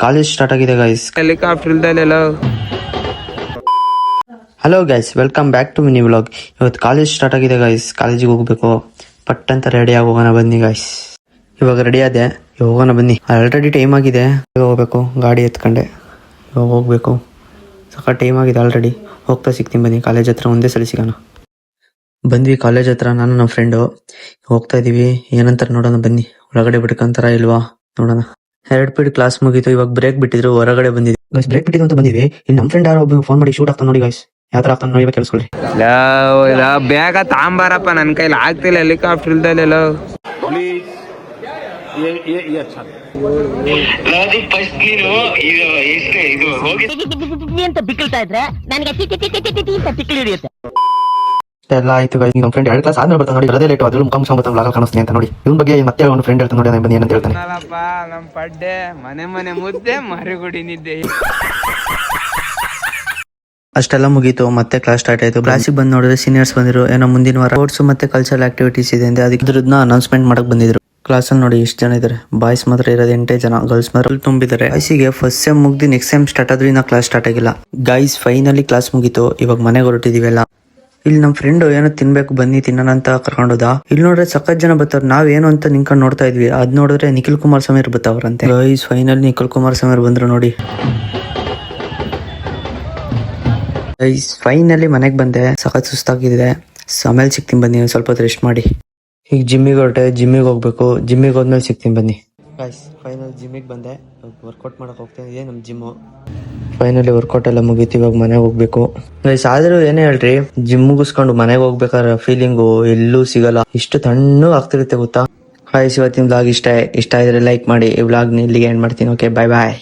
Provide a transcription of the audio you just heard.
College start ಆಗಿದೆ guys. Helicopter ಇಲ್ದಲ್ಲ. Hello guys, welcome back to mini vlog. ಇವತ್ತು college start ಆಗಿದೆ guys. ಕಾಲೇಜಿಗೆ ಹೋಗ್ಬೇಕು. ಪಟ್ ಅಂತ ರೆಡಿ ಆಗಿ ಹೋಗೋಣ ಬನ್ನಿ ಗೈಸ್. ಇವಾಗ ರೆಡಿ ಆದೆ, ಹೋಗೋಣ ಬನ್ನಿ. ಆಲ್ರೆಡಿ ಟೈಮ್ ಆಗಿದೆ, ಹೋಗ್ಬೇಕು. ಗಾಡಿ ಎತ್ಕೊಂಡೆ ಇವಾಗ ಹೋಗ್ಬೇಕು. ಸಾಕ ಟೈಮ್ ಆಗಿದೆ ಆಲ್ರೆಡಿ. ಹೋಗ್ತಾ ಸಿಗ್ತೀನಿ ಬನ್ನಿ. ಕಾಲೇಜ್ ಹತ್ರ ಒಂದೇ ಸಲ ಸಿಗೋಣ. ಬಂದ್ವಿ ಕಾಲೇಜ್ ಹತ್ರ, ನಾನು ನಮ್ಮ ಫ್ರೆಂಡು ಹೋಗ್ತಾ ಇದೀವಿ. ಏನಂತಾರೆ ನೋಡೋಣ ಬನ್ನಿ. ಒಳಗಡೆ ಬಿಡ್ಕೊಂತಾರ ಇಲ್ವಾ ನೋಡೋಣ. 2 ಪೀರಿಯಡ್ ಕ್ಲಾಸ್ ಮುಗೀತು. ಇವಾಗ ಬ್ರೇಕ್ ಬಿಟ್ಟಿದ್ರು, ಹೊರಗಡೆ ಬಂದಿದ್ವಿ ಗೈಸ್. ಬ್ರೇಕ್ ಬಿಟ್ಟಿದ್ದು ಅಂತ ಬಂದಿದ್ವಿ. ಇನ್ನು ನಮ್ಮ ಫ್ರೆಂಡ್ ಯಾರೋ ಒಬ್ಬ ಫೋನ್ ಮಾಡಿ ಶೂಟ್ ಆಗ್ತಾನೆ ನೋಡಿ ಗೈಸ್. ಯಾವ ತರ ಆಗ್ತಾನೆ ನೋಡಿ, ಕೇಳಿಸ್ಕೊಳ್ಳಿ. ಬೇಗ ತಾಂಬಾರಪ್ಪ, ನನ್ನ ಕೈಲಿ ಆಗ್ತಿಲ್ಲ ಹೆಲಿಕಾಪ್ಟರ್ ಇಲ್ದಲ್ಲ. ಎಲ್ಲ ಆಯ್ತು ಗೈಸ್. ನಮ್ಮ ಫ್ರೆಂಡ್ 2 ಕ್ಲಾಸ್ ಆದ್ಮೇಲೆ ಬರ್ತಾನೆ ನೋಡಿ. ಬರದೇ ಲೇಟ್ ಆದ್ರೂ ಮುಖ ಮುಗಿಸ್ಕೊಂಡು ಬ್ಲಾಗ್ ಕಾಣಿಸ್ತೀನಿ ಅಂತ ನೋಡಿ. ಇವನ್ ಬಗ್ಗೆ ಮತ್ತೆ ಒಂದು ಫ್ರೆಂಡ್ ಹೇಳ್ತಾನೆ ನೋಡಿ. ಬನ್ನಿ ಏನಂತ ಹೇಳ್ತಾನೆ. ನಮ್ ಪಡ್ಡೆ ಮನೆ ಮನೆ ಮುದ್ದೆ ಮರಿಗುಡಿ ನಿದ್ದೆ. ಅಷ್ಟೆಲ್ಲ ಮುಗೀತು, ಮತ್ತೆ ಕ್ಲಾಸ್ ಸ್ಟಾರ್ಟ್ ಆಯ್ತು. ಕ್ಲಾಸಿಗೆ ಬಂದು ನೋಡಿದ್ರೆ ಸೀನಿಯರ್ಸ್ ಬಂದಿರು. ಏನೋ ಮುಂದಿನ ವಾರ ಸ್ಪೋರ್ಟ್ಸ್ ಮತ್ತೆ ಕಲ್ಚರಲ್ ಆಕ್ಟಿವಿಟೀಸ್ ಇದೆ ಅಂತ ಅದನ್ನ ಅನೌನ್ಸ್ಮೆಂಟ್ ಮಾಡಕ್ ಬಂದಿದ್ರು. ಕ್ಲಾಸಲ್ಲಿ ನೋಡಿ ಎಷ್ಟು ಜನ ಇದಾರೆ. ಬಾಯ್ಸ್ ಮಾತ್ರ ಇರೋದು 8 ಜನ, ಗರ್ಲ್ಸ್ ಮಾತ್ರ ತುಂಬಿದ್ದಾರೆ. ಬಾಯ್ಸಿಗೆ ಫಸ್ಟ್ ಸೆಮ್ ಮುಗ್ದು ನೆಕ್ಸ್ಟ್ ಸೆಮ್ ಸ್ಟಾರ್ಟ್ ಆದ್ರೂ ಇನ್ನ ಕ್ಲಾಸ್ ಸ್ಟಾರ್ಟ್ ಆಗಿಲ್ಲ ಗೈಸ್. ಫೈನಲಿ ಕ್ಲಾಸ್ ಮುಗೀತು. ಇವಾಗ ಮನೆಗೆ ಹೊರಟಿದೀವೆಲ್ಲ. ಇಲ್ಲಿ ನಮ್ಮ ಫ್ರೆಂಡ್ ಏನೋ ತಿನ್ಬೇಕು ಬನ್ನಿ ತಿನ್ನೋಣ ಅಂತ ಕರ್ಕೊಂಡೋದ. ಇಲ್ಲಿ ನೋಡ್ರೆ ಸಖತ್ ಜನ ಬರ್ತಾರ. ನಾವೇನು ಅಂತ ನಿಂತ್ಕೊಂಡು ನೋಡ್ತಾ ಇದ್ವಿ. ಅದ್ ನೋಡಿದ್ರೆ ನಿಖಿಲ್ ಕುಮಾರಸ್ವಾಮಿ ಬರ್ತಾವ್ರಂತೆ ಗೈಸ್. ಫೈನಲ್ ನಿಖಿಲ್ ಕುಮಾರಸ್ವಾಮಿ ಬಂದ್ರು ನೋಡಿ ಗೈಸ್. ಫೈನಲಿ ಮನೆಗೆ ಬಂದೆ. ಸಖತ್ ಸುಸ್ತಾಗಿದೆ. ಆಮೇಲೆ ಸಿಗ್ತೀನಿ ಬನ್ನಿ. ಸ್ವಲ್ಪ ಹೊತ್ತು ರೆಸ್ಟ್ ಮಾಡಿ. ಈಗ ಜಿಮ್ಮಿಗೆ ಹೊರಟೆ. ಜಿಮ್ಮಿಗೆ ಹೋಗ್ಬೇಕು. ಜಿಮ್ಮಿಗೆ ಹೋದ್ಮೇಲೆ ಸಿಗ್ತೀನಿ ಬನ್ನಿ ಗೈಸ್. ಫೈನಲ್ ಜಿಮ್ಮಿಗೆ ಬಂದೆ. ವರ್ಕೌಟ್ ಮಾಡಕ್ ಹೋಗ್ತೀನಿ. ಇದೆ ನಮ್ಮ ಜಿಮ್ಮು. ಫೈನಲಿ ವರ್ಕೌಟ್ ಎಲ್ಲ ಮುಗೀತು. ಇವಾಗ ಮನೆಗೆ ಹೋಗ್ಬೇಕು ಗೈಸ್. ಆದ್ರೂ ಏನೇ ಹೇಳ್ರಿ, ಜಿಮ್ ಮುಗಿಸ್ಕೊಂಡು ಮನೆಗೆ ಹೋಗ್ಬೇಕಾದ್ರೆ ಫೀಲಿಂಗು ಎಲ್ಲೂ ಸಿಗಲ್ಲ. ಇಷ್ಟು ತಣ್ಣು ಆಗ್ತಿರುತ್ತೆ ಗೊತ್ತಾ ಗೈಸ್. ಇವತ್ತಿನ ವ್ಲಾಗ್ ಇಷ್ಟ ಇದ್ರೆ ಲೈಕ್ ಮಾಡಿ. ಈ ವ್ಲಾಗ್ನ ಇಲ್ಲಿಗೆ ಎಂಡ್ ಮಾಡ್ತೀನಿ. ಓಕೆ, ಬಾಯ್ ಬಾಯ್.